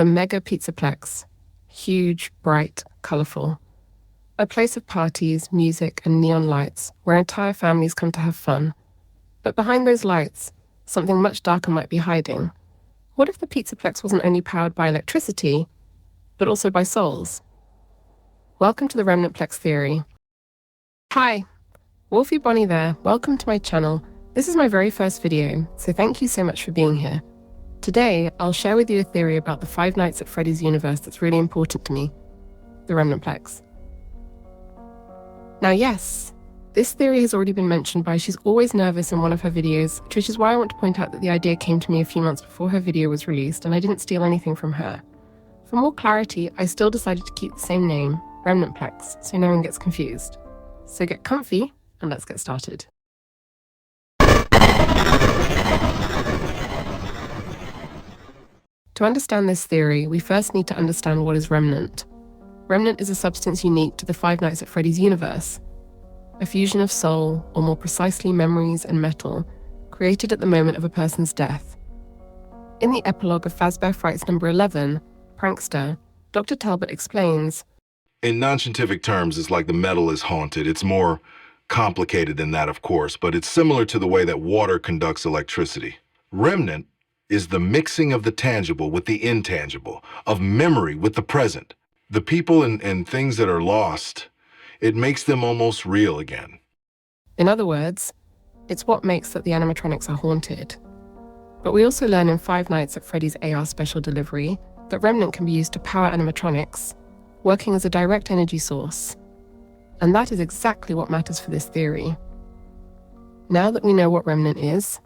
the mega Pizzaplex. Huge, bright, colourful. A place of parties, music, and neon lights where entire families come to have fun. But behind those lights, something much darker might be hiding. What if the Pizzaplex wasn't only powered by electricity, but also by souls? Welcome to the Remnantplex theory. Hi, Wolfie Bonnie there. Welcome to my channel. This is my very first video, so thank you so much for being here. Today, I'll share with you a theory about the Five Nights at Freddy's universe that's really important to me, the Remnantplex. Now yes, this theory has already been mentioned by She's Always Nervous in one of her videos, which is why I want to point out that the idea came to me a few months before her video was released and I didn't steal anything from her. For more clarity, I still decided to keep the same name, Remnantplex, so no one gets confused. So get comfy and let's get started. To understand this theory, we first need to understand what is Remnant. Remnant is a substance unique to the Five Nights at Freddy's universe. A fusion of soul, or more precisely memories and metal, created at the moment of a person's death. In the epilogue of Fazbear Frights number 11, Prankster, Dr. Talbot explains, in non-scientific terms, it's like the metal is haunted. It's more complicated than that, of course, but it's similar to the way that water conducts electricity. Remnant is the mixing of the tangible with the intangible, of memory with the present. The people and things that are lost, it makes them almost real again. In other words, it's what makes that the animatronics are haunted. But we also learn in Five Nights at Freddy's AR special delivery that Remnant can be used to power animatronics, working as a direct energy source. And that is exactly what matters for this theory. Now that we know what Remnant is,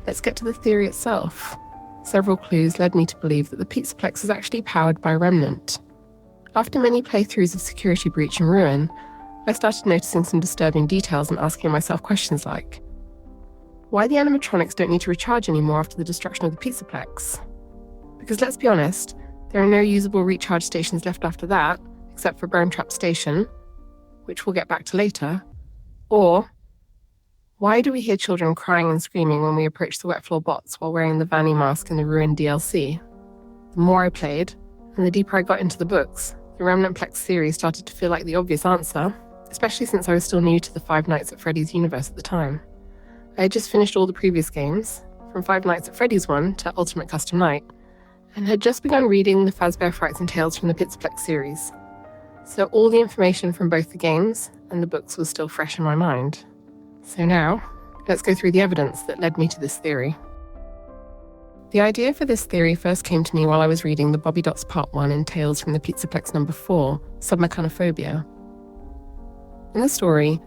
let's get to the theory itself. Several clues led me to believe that the Pizzaplex is actually powered by Remnant. After many playthroughs of Security Breach and Ruin, I started noticing some disturbing details and asking myself questions like, why the animatronics don't need to recharge anymore after the destruction of the Pizzaplex? Because let's be honest, there are no usable recharge stations left after that, except for Bone Trap Station, which we'll get back to later. Or, why do we hear children crying and screaming when we approach the wet floor bots while wearing the Vanny mask in the Ruin DLC? The more I played, and the deeper I got into the books, the Remnantplex theory started to feel like the obvious answer, especially since I was still new to the Five Nights at Freddy's universe at the time. I had just finished all the previous games, from Five Nights at Freddy's 1 to Ultimate Custom Night, and had just begun reading the Fazbear Frights and Tales from the Pizzaplex series. So all the information from both the games and the books was still fresh in my mind. So now, let's go through the evidence that led me to this theory. The idea for this theory first came to me while I was reading the Bobby Dots Part 1 in Tales from the Pizzaplex number 4, Submechanophobia. In the story,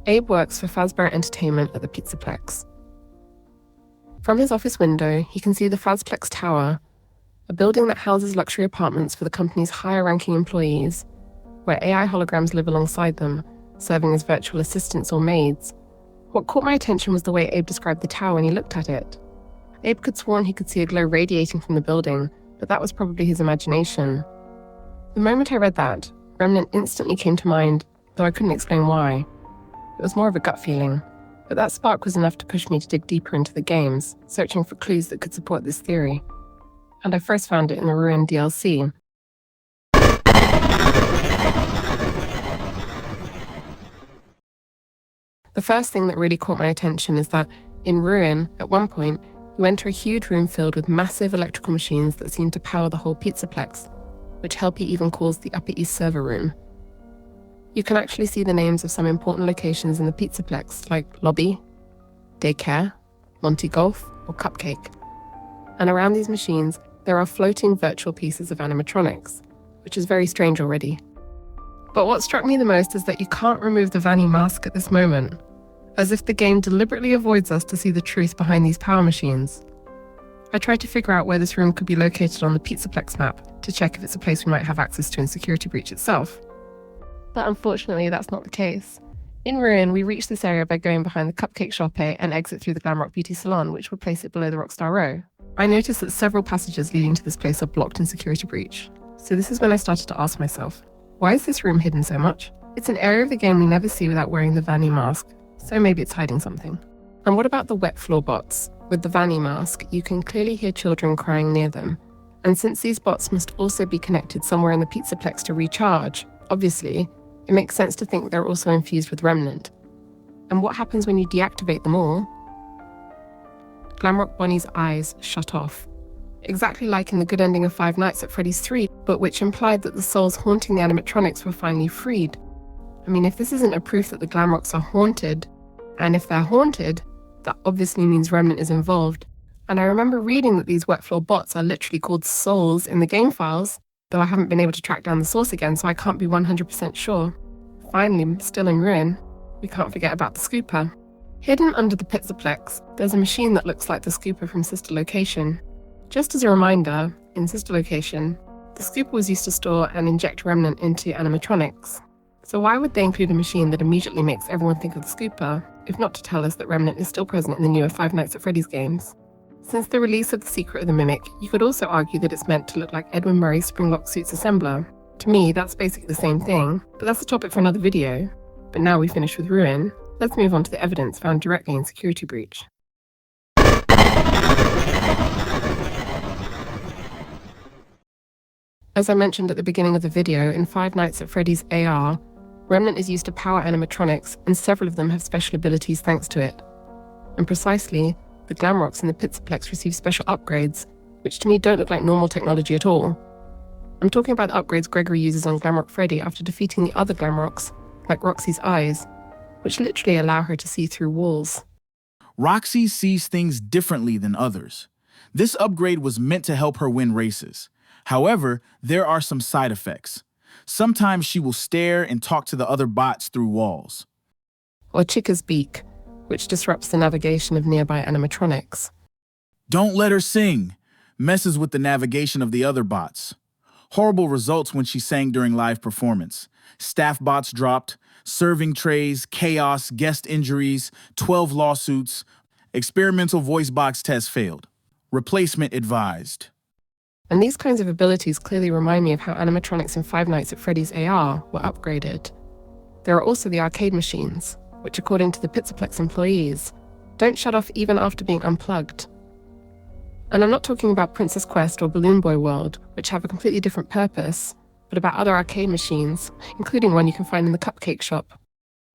Abe works for Fazbear Entertainment at the Pizzaplex. From his office window, he can see the Fazplex Tower, a building that houses luxury apartments for the company's higher-ranking employees, where AI holograms live alongside them, serving as virtual assistants or maids. What caught my attention was the way Abe described the tower when he looked at it. Abe could have sworn he could see a glow radiating from the building, but that was probably his imagination. The moment I read that, Remnant instantly came to mind, though I couldn't explain why. It was more of a gut feeling, but that spark was enough to push me to dig deeper into the games, searching for clues that could support this theory. And I first found it in the Ruin DLC. The first thing that really caught my attention is that, in Ruin, at one point, you enter a huge room filled with massive electrical machines that seem to power the whole Pizzaplex, which Helpy even calls the Upper East Server Room. You can actually see the names of some important locations in the Pizzaplex, like Lobby, Daycare, Monty Golf, or Cupcake. And around these machines, there are floating virtual pieces of animatronics, which is very strange already. But what struck me the most is that you can't remove the Vanny mask at this moment, as if the game deliberately avoids us to see the truth behind these power machines. I tried to figure out where this room could be located on the Pizzaplex map to check if it's a place we might have access to in Security Breach itself. But unfortunately, that's not the case. In Ruin, we reach this area by going behind the Cupcake Shop and exit through the Glamrock Beauty Salon, which would place it below the Rockstar Row. I noticed that several passages leading to this place are blocked in Security Breach. So this is when I started to ask myself, why is this room hidden so much? It's an area of the game we never see without wearing the Vanny mask, so maybe it's hiding something. And what about the wet floor bots? With the Vanny mask, you can clearly hear children crying near them, And since these bots must also be connected somewhere in the Pizzaplex to recharge, obviously, it makes sense to think they're also infused with Remnant. And what happens when you deactivate them all? Glamrock Bonnie's eyes shut off. Exactly like in the good ending of Five Nights at Freddy's 3, but which implied that the souls haunting the animatronics were finally freed. I mean, if this isn't a proof that the Glamrocks are haunted, and if they're haunted, that obviously means Remnant is involved. And I remember reading that these wet floor bots are literally called souls in the game files, though I haven't been able to track down the source again, so I can't be 100% sure. Finally, still in ruin, we can't forget about the scooper. Hidden under the Pizzaplex, there's a machine that looks like the scooper from Sister Location. Just as a reminder, in Sister Location, the scooper was used to store and inject Remnant into animatronics. So why would they include a machine that immediately makes everyone think of the scooper, if not to tell us that Remnant is still present in the newer Five Nights at Freddy's games? Since the release of The Secret of the Mimic, you could also argue that it's meant to look like Edwin Murray's Springlock Suits assembler. To me, that's basically the same thing, but that's a topic for another video. But now we finish with Ruin, let's move on to the evidence found directly in Security Breach. As I mentioned at the beginning of the video, in Five Nights at Freddy's AR, Remnant is used to power animatronics, and several of them have special abilities thanks to it. And precisely, the Glamrocks in the Pizzaplex receive special upgrades, which to me don't look like normal technology at all. I'm talking about the upgrades Gregory uses on Glamrock Freddy after defeating the other Glamrocks, like Roxy's eyes, which literally allow her to see through walls. Roxy sees things differently than others. This upgrade was meant to help her win races. However, there are some side effects. Sometimes she will stare and talk to the other bots through walls. Or Chica's beak, which disrupts the navigation of nearby animatronics. Don't let her sing. Messes with the navigation of the other bots. Horrible results when she sang during live performance. Staff bots dropped, serving trays, chaos, guest injuries, 12 lawsuits. Experimental voice box test failed. Replacement advised. And these kinds of abilities clearly remind me of how animatronics in Five Nights at Freddy's AR were upgraded. There are also the arcade machines, which according to the Pizzaplex employees, don't shut off even after being unplugged. And I'm not talking about Princess Quest or Balloon Boy World, which have a completely different purpose, but about other arcade machines, including one you can find in the cupcake shop.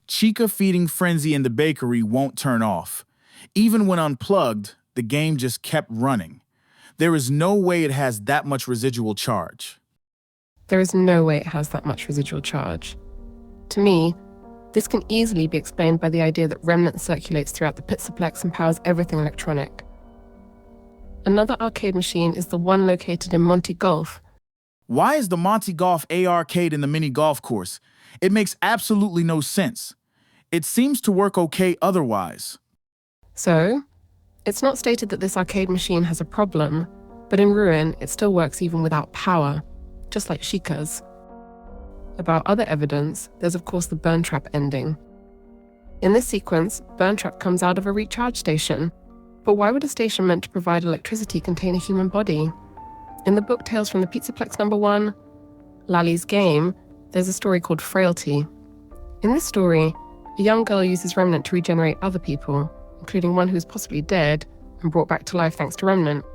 Chica feeding frenzy in the bakery won't turn off. Even when unplugged, the game just kept running. There is no way it has that much residual charge. There is no way it has that much residual charge. To me, this can easily be explained by the idea that Remnant circulates throughout the Pizzaplex and powers everything electronic. Another arcade machine is the one located in Monty Golf. Why is the Monty Golf arcade in the mini golf course? It makes absolutely no sense. It seems to work okay otherwise. So, it's not stated that this arcade machine has a problem, but in Ruin, it still works even without power, just like Chica's. About other evidence, there's of course the burn trap ending. In this sequence, burn trap comes out of a recharge station. But why would a station meant to provide electricity contain a human body? In the book Tales from the Pizzaplex #1, Lally's Game, there's a story called Frailty. In this story, a young girl uses Remnant to regenerate other people, including one who is possibly dead and brought back to life thanks to Remnant.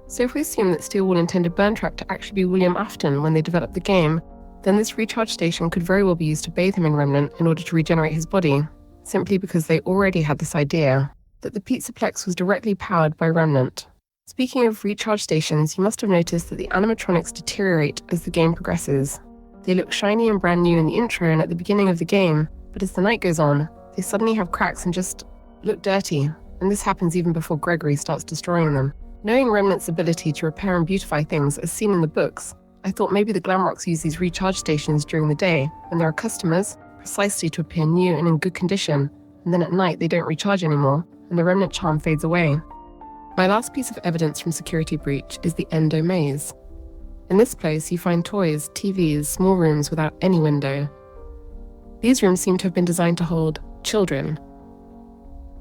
So if we assume that Steelwall intended burn trap to actually be William Afton when they developed the game, then this recharge station could very well be used to bathe him in Remnant in order to regenerate his body, simply because they already had this idea that the Pizzaplex was directly powered by Remnant. Speaking of recharge stations, you must have noticed that the animatronics deteriorate as the game progresses. They look shiny and brand new in the intro and at the beginning of the game, but as the night goes on, they suddenly have cracks and just look dirty, and this happens even before Gregory starts destroying them. Knowing Remnant's ability to repair and beautify things as seen in the books, I thought maybe the Glamrocks use these recharge stations during the day when there are customers, precisely to appear new and in good condition, and then at night they don't recharge anymore, and the Remnant charm fades away. My last piece of evidence from Security Breach is the Endo Maze. In this place, you find toys, TVs, small rooms without any window. These rooms seem to have been designed to hold children.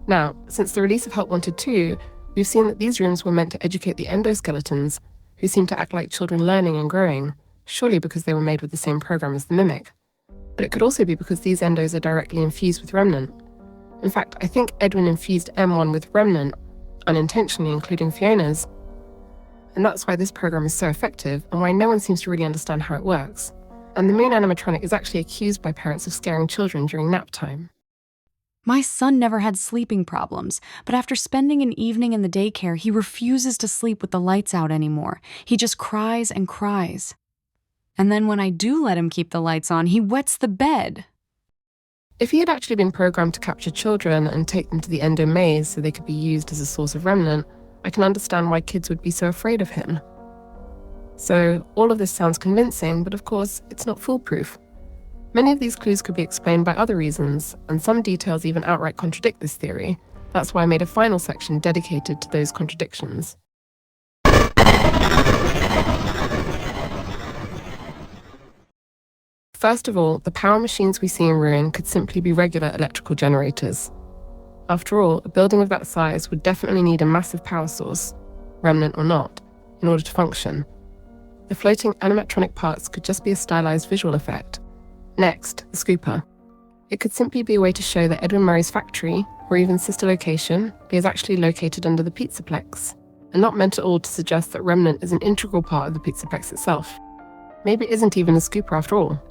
Now, since the release of Help Wanted 2, we've seen that these rooms were meant to educate the endoskeletons, who seem to act like children learning and growing, surely because they were made with the same program as the Mimic. But it could also be because these endos are directly infused with Remnant. In fact, I think Edwin infused M1 with Remnant, unintentionally including Fiona's. and that's why this program is so effective and why no one seems to really understand how it works. And the moon animatronic is actually accused by parents of scaring children during nap time. My son never had sleeping problems, but after spending an evening in the daycare, he refuses to sleep with the lights out anymore. He just cries and cries. And then when I do let him keep the lights on, he wets the bed. If he had actually been programmed to capture children and take them to the endo maze so they could be used as a source of remnant, I can understand why kids would be so afraid of him. So all of this sounds convincing, but of course, it's not foolproof. Many of these clues could be explained by other reasons, and some details even outright contradict this theory. That's why I made a final section dedicated to those contradictions. First of all, the power machines we see in Ruin could simply be regular electrical generators. After all, a building of that size would definitely need a massive power source, remnant or not, in order to function. The floating animatronic parts could just be a stylized visual effect. Next, the scooper. It could simply be a way to show that Edwin Murray's factory, or even sister location, is actually located under the Pizzaplex, and not meant at all to suggest that Remnant is an integral part of the Pizzaplex itself. Maybe it isn't even a scooper after all.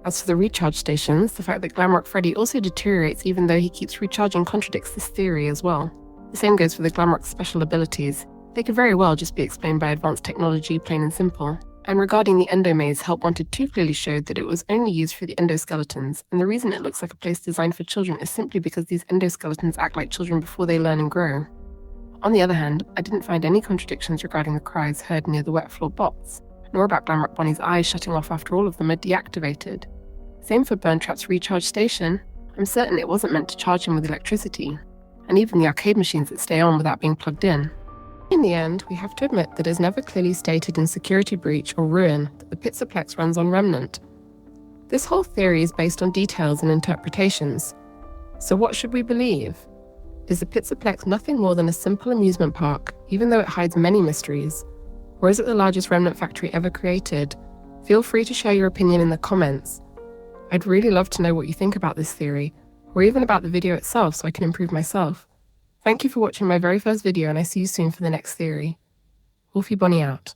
As for the recharge stations, the fact that Glamrock Freddy also deteriorates even though he keeps recharging contradicts this theory as well. The same goes for the Glamrock's special abilities. They could very well just be explained by advanced technology, plain and simple. And regarding the endo maze, Help Wanted 2 clearly showed that it was only used for the endoskeletons, and the reason it looks like a place designed for children is simply because these endoskeletons act like children before they learn and grow. On the other hand, I didn't find any contradictions regarding the cries heard near the wet floor bots, nor about Glamrock Bonnie's eyes shutting off after all of them are deactivated. Same for Burntrap's recharge station. I'm certain it wasn't meant to charge him with electricity, and even the arcade machines that stay on without being plugged in. In the end, we have to admit that it is never clearly stated in Security Breach or Ruin that the Pizzaplex runs on Remnant. This whole theory is based on details and interpretations. So what should we believe? Is the Pizzaplex nothing more than a simple amusement park, even though it hides many mysteries? Or is it the largest remnant factory ever created? Feel free to share your opinion in the comments. I'd really love to know what you think about this theory, or even about the video itself so I can improve myself. Thank you for watching my very first video, and I see you soon for the next theory. Wolfie Bonnie out.